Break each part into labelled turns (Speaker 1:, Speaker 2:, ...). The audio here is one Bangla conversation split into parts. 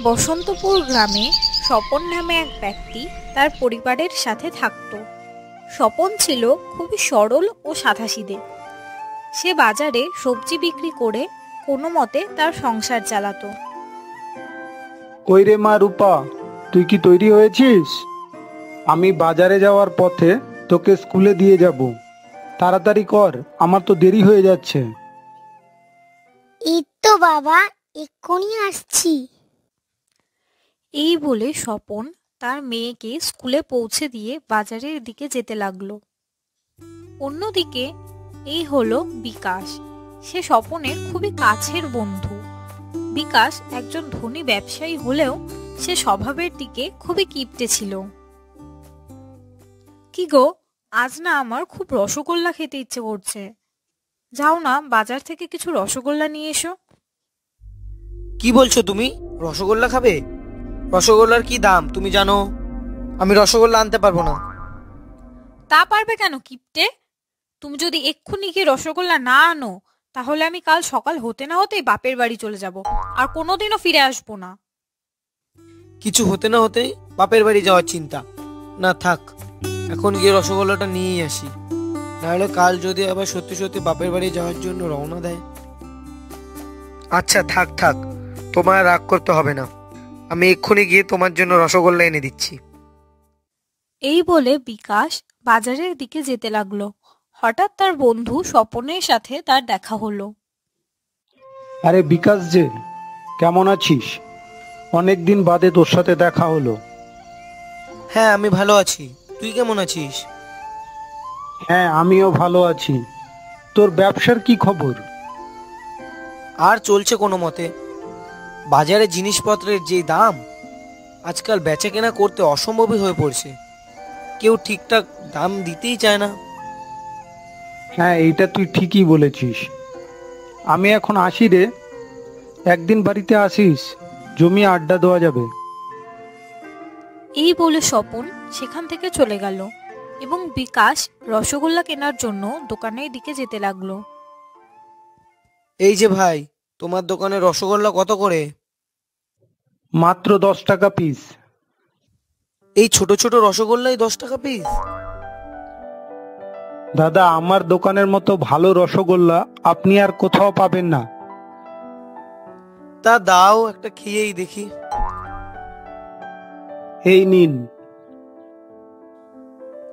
Speaker 1: বসন্তপুর গ্রামে স্বপন নামে এক ব্যক্তি তার পরিবারের সাথে থাকত। স্বপন ছিল খুবই সরল ও সাধাসিধে। সে বাজারে সবজি বিক্রি করে কোনো মতে তার সংসার চালাতো।
Speaker 2: কই রে মা রূপা, তুই কি তৈরি হয়েছিস? আমি বাজারে যাওয়ার পথে তোকে স্কুলে দিয়ে যাব। তাড়াতাড়ি কর, আমার তো দেরি হয়ে যাচ্ছে।
Speaker 3: এই তো বাবা, এক্ষুনি আসছি।
Speaker 1: এই বলে স্বপন তার মেয়েকে স্কুলে পৌঁছে দিয়ে বাজারের দিকে যেতে লাগলো। অন্যদিকে এই হলো বিকাশ। সে স্বপনের খুবই কাছের বন্ধু। বিকাশ একজন ধনী ব্যবসায়ী হলেও সে স্বভাবের দিকে খুবই কিপটে ছিল। কি গো, আজ না আমার খুব রসগোল্লা খেতে ইচ্ছে করছে। যাও না, বাজার থেকে কিছু রসগোল্লা নিয়ে এসো।
Speaker 4: কি বলছো তুমি? রসগোল্লা খাবে? রসগোল্লার কি দাম তুমি জানো? আমি রসগোল্লা আনতে পারবো না।
Speaker 1: তা পারবে কেন কিপটে? তুমি যদি এক্ষুনি গিয়ে রসগোল্লা না আনো, তাহলে আমি কাল সকাল হতে না হতেই বাপের বাড়ি চলে যাব, আর কোনোদিনও ফিরে আসবো না।
Speaker 4: কিছু হতে না হতেই বাপের বাড়ি যাওয়ার চিন্তা? না থাক, এখন গিয়ে রসগোল্লাটা নিয়েই আসি, নাহলে কাল যদি আবার সত্যি সত্যি বাপের বাড়ি যাওয়ার জন্য রওনা দেয়। আচ্ছা থাক থাক, তোমার রাগ করতে হবে না, আমি এক্ষুনি গিয়ে তোমার জন্য রসগোল্লা এনে দিচ্ছি।
Speaker 1: এই বলে বিকাশ বাজারের দিকে যেতে লাগলো। হঠাৎ তার বন্ধু স্বপনের সাথে তার দেখা হলো।
Speaker 2: আরে বিকাশ যে, কেমন আছিস? অনেক দিন বাদে তোর সাথে দেখা হলো।
Speaker 4: হ্যাঁ আমি ভালো আছি, তুই কেমন আছিস?
Speaker 2: হ্যাঁ আমিও ভালো আছি। তোর ব্যবসার কি খবর?
Speaker 4: আর চলছে কোনো মতে। বাজারে জিনিসপত্রের যে দাম, আজকাল বেচা কেনা করতে অসম্ভবই হয়ে পড়ছে। কেউ ঠিকঠাক দাম দিতেই চায় না।
Speaker 2: হ্যাঁ এইটা তুই ঠিকই বলেছিস। আমি এখন আসি রে, একদিন বাড়িতে আসিস, জমিয়ে আড্ডা দেওয়া যাবে।
Speaker 1: এই বলে স্বপন সেখান থেকে চলে গেল এবং বিকাশ রসগোল্লা কেনার জন্য দোকানের দিকে যেতে লাগলো।
Speaker 4: এই যে ভাই, তোমার দোকানে রসগোল্লা কত করে?
Speaker 2: মাত্র 10 টাকা পিস।
Speaker 4: এই ছোট ছোট রসগোল্লাই 10 টাকা পিস?
Speaker 2: দাদা, আমার দোকানের মতো ভালো রসগোল্লা আপনি আর কোথাও পাবেন না।
Speaker 4: তা দাও, একটা খেয়েই দেখি।
Speaker 2: এই নিন।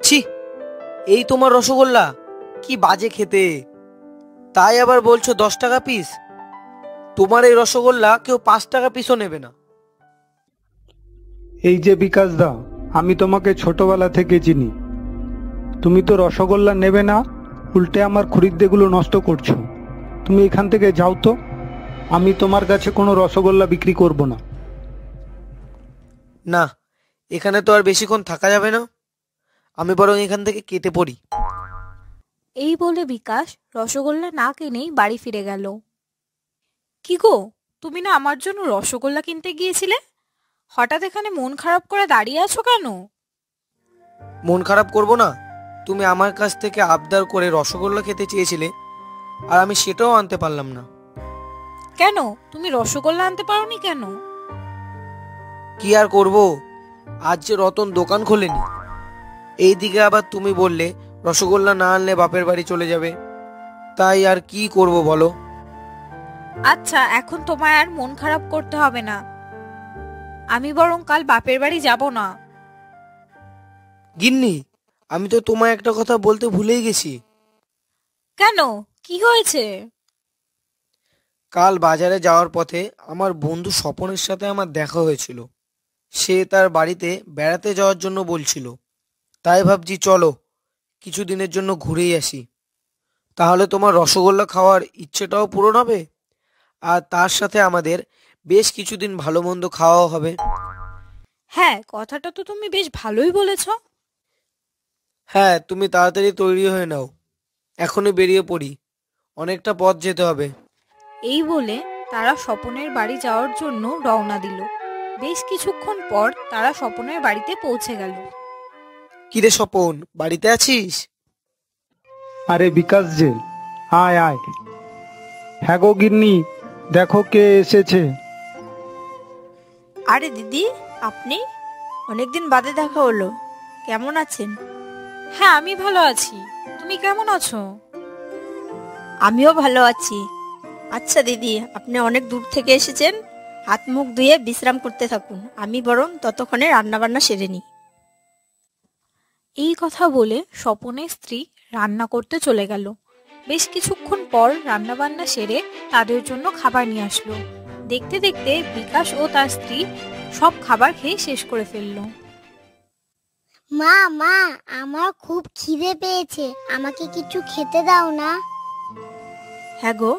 Speaker 4: ছি, এই তোমার রসগোল্লা? কি বাজে খেতে! তাই আবার বলছো 10 টাকা পিস? তোমার এই রসগোল্লা কেউ 5 টাকা পিসও নেবে না।
Speaker 2: এই যে বিকাশ দা, আমি তোমাকে ছোটবেলা থেকে চিনি। তুমি তো রসগোল্লা নেবে না, উল্টে আমার খরিদ্দেগুলো নষ্ট করছো। তুমি এখান থেকে যাও তো, আমি তোমার কাছে কোনো রসগোল্লা বিক্রি করব না।
Speaker 4: না, এখানে তো আর বেশিক্ষণ থাকা যাবে না, আমি বরং এখান থেকে কেটে পড়ি।
Speaker 1: এই বলে বিকাশ রসগোল্লা না কিনেই বাড়ি ফিরে গেল। কি গো, তুমি না আমার জন্য রসগোল্লা কিনতে গিয়েছিলে? হঠাৎ এখানে মন খারাপ করে দাঁড়িয়ে আছো কেন?
Speaker 4: মন খারাপ করব না? তুমি আমার কাছ থেকে আবদার করে রসগোল্লা খেতে চেয়েছিলে, আর আমি সেটাও আনতে পারলাম না।
Speaker 1: কেন, তুমি রসগোল্লা আনতে পারোনি কেন?
Speaker 4: কি আর করব, আজ যে রতন দোকান খোলেনি, এইদিকে আবার তুমি বললে রসগোল্লা না আনলে বাপের বাড়ি চলে যাবে, তাই আর কি করব বলো।
Speaker 1: আচ্ছা, এখন তোমায় আর মন খারাপ করতে হবে না। আমি বরং কাল বাপের বাড়ি যাব না।
Speaker 4: গিন্নি, আমি তো তোমায় একটা কথা বলতে ভুলেই গেছি।
Speaker 1: কেন, কি হয়েছে?
Speaker 4: কাল বাজারে যাওয়ার পথে আমার বন্ধু স্বপনের সাথে আমার দেখা হয়েছিল। সে তার বাড়িতে বেড়াতে যাওয়ার জন্য বলছিল, তাই ভাবছি চলো কিছুদিনের জন্য ঘুরেই আসি। তাহলে তোমার রসগোল্লা খাওয়ার ইচ্ছেটাও পূরণ হবে, আর তার সাথে আমাদের বেশ কিছুদিন ভালো মন্দ খাওয়াও হবে।
Speaker 1: হ্যাঁ, কথাটা তো তুমি বেশ ভালোই বলেছ।
Speaker 4: হ্যাঁ, তুমি তাড়াতাড়ি তৈরি হয়ে নাও, এখনই বেরিয়ে পড়ি, অনেকটা পথ যেতে হবে।
Speaker 1: এই বলে তারা স্বপনের বাড়ি যাওয়ার জন্য রওনা দিল। বেশ কিছুক্ষণ পর তারা স্বপনের বাড়িতে পৌঁছে গেল।
Speaker 4: কিরে স্বপন, বাড়িতে আছিস?
Speaker 2: আরে বিকাশ যে, আয় আয়। হ্যাঁ গো গিন্নি, দেখো কে এসেছে।
Speaker 5: আরে দিদি, আপনি? অনেকদিন বাদে দেখা হলো। কেমন আছেন?
Speaker 1: হ্যাঁ, আমি ভালো আছি। তুমি কেমন আছো?
Speaker 5: আমিও ভালো আছি। আচ্ছা দিদি, আপনি অনেক দূর থেকে এসেছেন, হাত মুখ ধুয়ে বিশ্রাম করতে থাকুন। আমি বরং ততক্ষণে রান্নাবান্না সেরে নিই।
Speaker 1: এই কথা বলে স্বপনের স্ত্রী রান্না করতে চলে গেল। বেশ কিছুক্ষণ পর রান্নাবান্না সেরে তাদের জন্য খাবার নিয়ে আসলো। দেখতে দেখতে বিকাশ ও তার স্ত্রী সব খাবার খেয়ে শেষ করে ফেললো।
Speaker 3: মা মা, আমার খুব খিদে পেয়েছে, আমাকে কিছু খেতে দাও না।
Speaker 5: হ্যাঁ গো,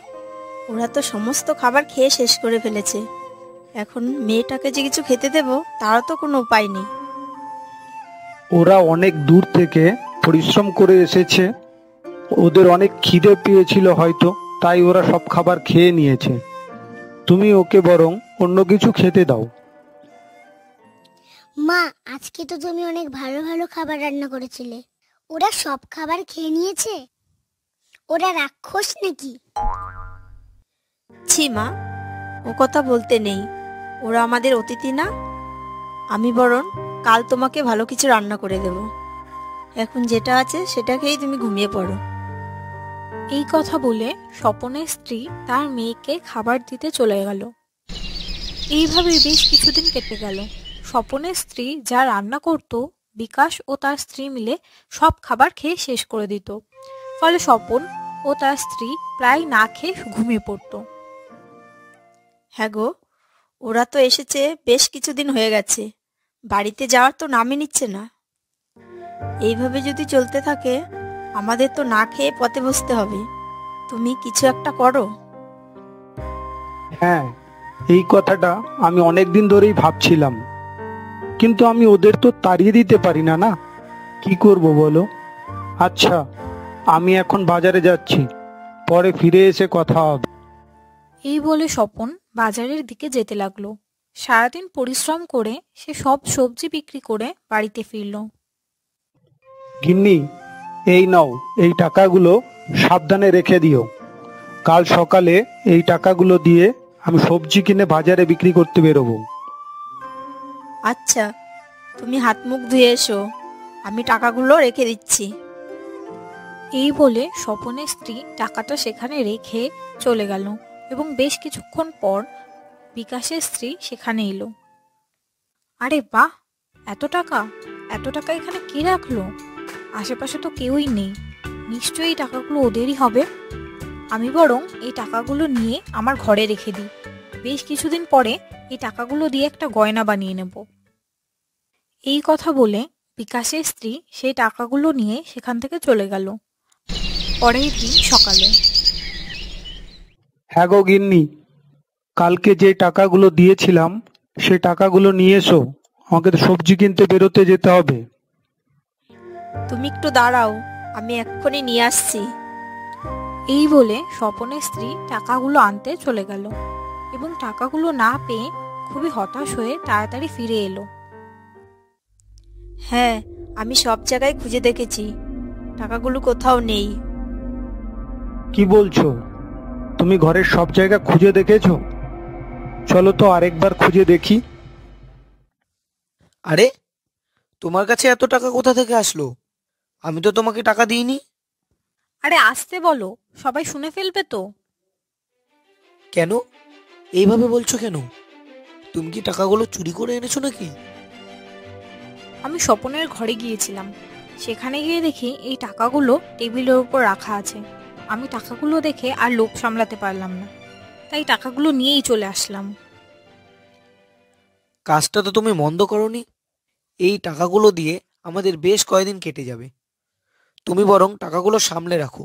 Speaker 5: ওরা তো সমস্ত খাবার খেয়ে শেষ করে ফেলেছে। এখন মেয়েটাকে যে কিছু খেতে দেব তারও তো কোনো উপায় নেই।
Speaker 2: ওরা অনেক দূর থেকে পরিশ্রম করে এসেছে, ওদের অনেক খিদে পেয়েছিল হয়তো, তাই ওরা সব খাবার খেয়ে নিয়েছে। তুমি ওকে বরং অন্য কিছু খেতে দাও।
Speaker 3: মা, আজকে তো তুমি অনেক ভালো ভালো খাবার রান্না করেছিলে, ওরা সব খাবার খেয়ে নিয়েছে? ওরা রাক্ষস নাকি?
Speaker 5: ছি মা, ও কথা বলতে নেই। ওরা আমাদের অতিথি না? আমি বরং কাল তোমাকে ভালো কিছু রান্না করে দেব। এখন যেটা আছে সেটা খেয়েই তুমি ঘুমিয়ে পড়ো।
Speaker 1: এই কথা বলে স্বপনের স্ত্রী তার মেয়েকে খাবার দিতে চলে গেল। এইভাবে বেশ কিছুদিন কেটে গেল। স্বপনের স্ত্রী যা রান্না করত, বিকাশ ও তার স্ত্রী মিলে সব খাবার খেয়ে শেষ করে দিত। ফলে স্বপন ও তার স্ত্রী প্রায় না খেয়ে ঘুমিয়ে পড়ত।
Speaker 5: হ্যাঁ গো, ওরা তো এসেছে বেশ কিছুদিন হয়ে গেছে, বাড়িতে যাওয়ার তো নামই নিচ্ছে না। এইভাবে যদি চলতে থাকে আমাদের তো না খেয়ে পথে বসতে হবে। তুমি কিছু একটা করো।
Speaker 2: হ্যাঁ, এই কথাটা আমি অনেক দিন ধরেই ভাবছিলাম, কিন্তু আমি ওদের তো তাড়িয়ে দিতে পারি না, না কি করব বলো? আচ্ছা, আমি এখন বাজারে যাচ্ছি, পরে ফিরে এসে কথা হবে।
Speaker 1: এই বলে স্বপন বাজারের দিকে যেতে লাগলো। সারাদিন পরিশ্রম করে সে সব সবজি বিক্রি করে বাড়িতে ফিরল।
Speaker 2: গিন্নি, এই নাও, এই টাকাগুলো সাবধানে রেখে দিও। কাল সকালে এই টাকাগুলো দিয়ে আমি সবজি কিনে বাজারে বিক্রি করতে বেরোবো।
Speaker 5: আচ্ছা, তুমি হাত মুখ ধুয়ে এসো, আমি টাকাগুলো রেখে দিচ্ছি।
Speaker 1: এই বলে স্বপনের স্ত্রী টাকাটা সেখানে রেখে চলে গেল এবং বেশ কিছুক্ষণ পর বিকাশের স্ত্রী সেখানে এলো। আরে বাহ, এত টাকা! এত টাকা এখানে কে রাখলো? আশেপাশে তো কেউই নেই, নিশ্চয়ই এই টাকাগুলো ওদেরই হবে। আমি বরং এই টাকাগুলো নিয়ে আমার ঘরে রেখে দিই। বেশ কিছুদিন পরে এই টাকাগুলো দিয়ে একটা গয়না বানিয়ে নেব। এই কথা বলে বিকাশের স্ত্রী সেই টাকাগুলো নিয়ে সেখান থেকে চলে গেল। পরের দিন সকালে।
Speaker 2: হ্যাঁ গো গিন্নি, কালকে যে টাকাগুলো দিয়েছিলাম সে টাকাগুলো নিয়ে এসো, আমাকে তো সবজি কিনতে বেরোতে যেতে হবে।
Speaker 5: তুমি একটু দাঁড়াও, আমি এক্ষুনি নিয়ে আসছি।
Speaker 1: এই বলে স্বপনের স্ত্রী টাকাগুলো আনতে চলে গেল এবং টাকাগুলো না পেয়ে খুবই হতাশ হয়ে তাড়াতাড়ি ফিরে এলো।
Speaker 5: হ্যাঁ, আমি সব জায়গায় খুঁজে দেখেছি, টাকাগুলো কোথাও নেই।
Speaker 2: কি বলছো? তুমি ঘরের সব জায়গা খুঁজে দেখেছো? চলো তো আরেকবার খুঁজে দেখি।
Speaker 4: আরে, তোমার কাছে এত টাকা কোথা থেকে আসলো? আমি তো তোমাকে টাকা দিইনি।
Speaker 1: আরে আসতে বলো, সবাই শুনে ফেলবে তো।
Speaker 4: কেন এইভাবে বলছো কেন? তুমি কি টাকাগুলো চুরি করে এনেছো নাকি?
Speaker 1: আমি স্বপনের ঘরে গিয়েছিলাম, সেখানে গিয়ে দেখি এই টাকাগুলো টেবিলের উপর রাখা আছে। আমি টাকাগুলো দেখে আর লোভ সামলাতে পারলাম না, তাই টাকাগুলো নিয়েই চলে আসলাম।
Speaker 4: কাজটা তো তুমি মন্দ করনি। এই টাকাগুলো দিয়ে আমাদের বেশ কয়েকদিন কেটে যাবে। তুমি বরং টাকাগুলো সামলে রাখো,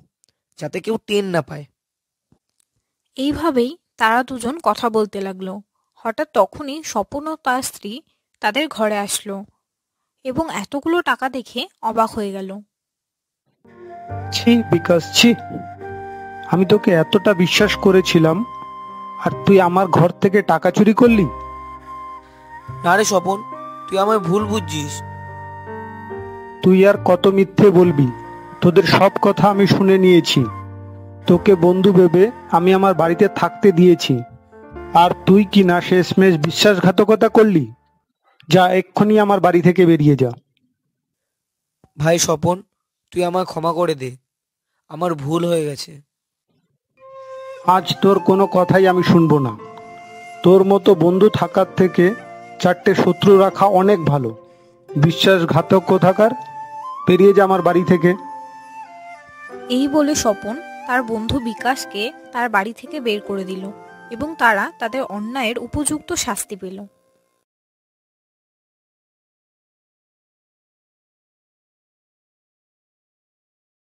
Speaker 4: যাতে কেউ টের না পায়।
Speaker 1: এইভাবেই তারা দুজন কথা বলতে লাগলো। হঠাৎ তখনই স্বপন ও তার স্ত্রী তাদের ঘরে আসলো এবং এতগুলো টাকা দেখে অবাক হয়ে গেল।
Speaker 2: ছি বিকাশ, ছি! আমি তোকে এতটা বিশ্বাস করেছিলাম, আর তুই আমার ঘর থেকে টাকা চুরি করলি?
Speaker 4: না রে স্বপন, তুই আমায় ভুল বুঝছিস।
Speaker 2: তুই আর কত মিথ্যে বলবি? তোদের সব কথা আমি শুনে নিয়েছি। তোকে বন্ধু ভেবে আমি আমার বাড়িতে থাকতে দিয়েছি, আর তুই কি না শেষমেশ বিশ্বাসঘাতকতা করলি? যা, এক্ষুনি আমার বাড়ি থেকে বেরিয়ে যা।
Speaker 4: ভাই স্বপন, তুই আমায় ক্ষমা করে দে, আমার ভুল হয়ে গেছে।
Speaker 2: আজ তোর কোনো কথাই আমি শুনবো না। তোর মতো বন্ধু থাকার থেকে 4টে শত্রু রাখা অনেক ভালো। বিশ্বাসঘাতক কোথাকার, বেরিয়ে যা আমার বাড়ি থেকে।
Speaker 1: এই বলে স্বপন তার বন্ধু বিকাশকে তার বাড়ি থেকে বের করে দিল এবং তারা তাদের অন্যায়ের উপযুক্ত শাস্তি পেল।